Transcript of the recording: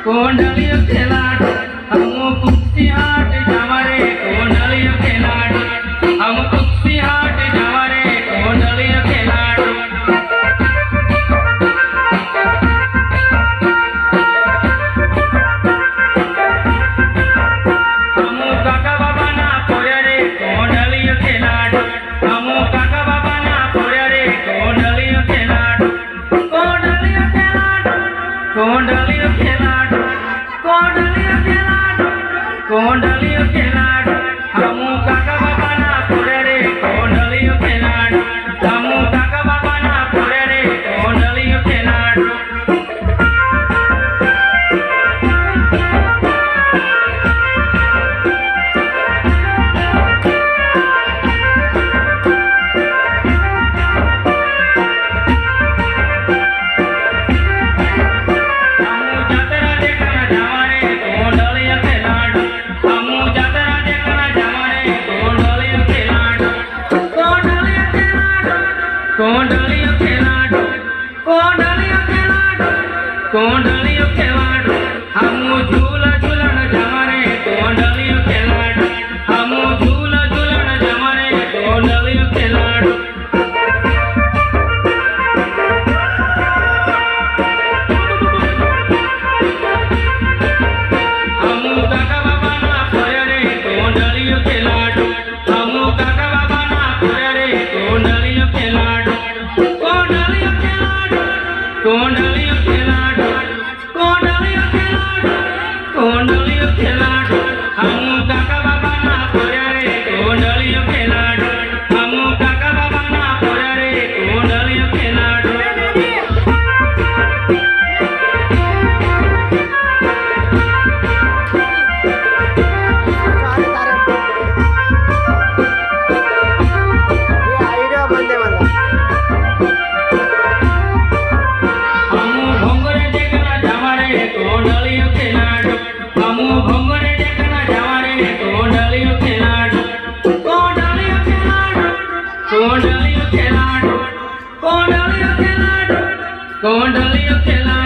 कोंडलियो खेलाड़ हम कुत्ती हाट जावारे कोंडलियो खेलाड़ हम कुत्ती हाट जावारे कोंडलियो खेलाड़ हम काका बाबा ना पोया रे कोंडलियो खेलाड़ हम काका बाबा ना पोया रे कोंडलियो खेलाड़ कोंडलियो खेलाड़ कोंडलियो खेलाड़ कोंडलियो खेलाड़ हम काका बाबा ना पोया रे कोंडलियो खेलाड़ हम काका बाबा ना पोया रे कोंडलियो खेलाड़ कोंडलियो खेलाड़ कोंडलियो खेलाड़ कोंडलियो खेलाड़ हम झूला झूलन जमारे कोंडलियो खेलाड़ हम झूला झूलन जमारे कोंडलियो खेलाड़ हम काका बाबा ना पोया रे कोंडलियो खेलाड़ हम काका बाबा ना पोया रे कोंडलियो खेलाड़ कोंडलियो खेलाड़ कोंडलियो खेलाड़ कोंडलियो खेलाड़ हम काका बाबा ना पोया रे कोंडलियो खेलाड़ हम काका बाबा ना पोया रे कोंडलियो खेलाड़ कोंडलियो खेलाड़ हम भंगरे देखना जावारे कोंडलियो खेलाड़ कोंडलियो खेलाड़ कोंडलियो खेलाड़ कोंडलियो खेलाड़ कोंडलियो खेलाड़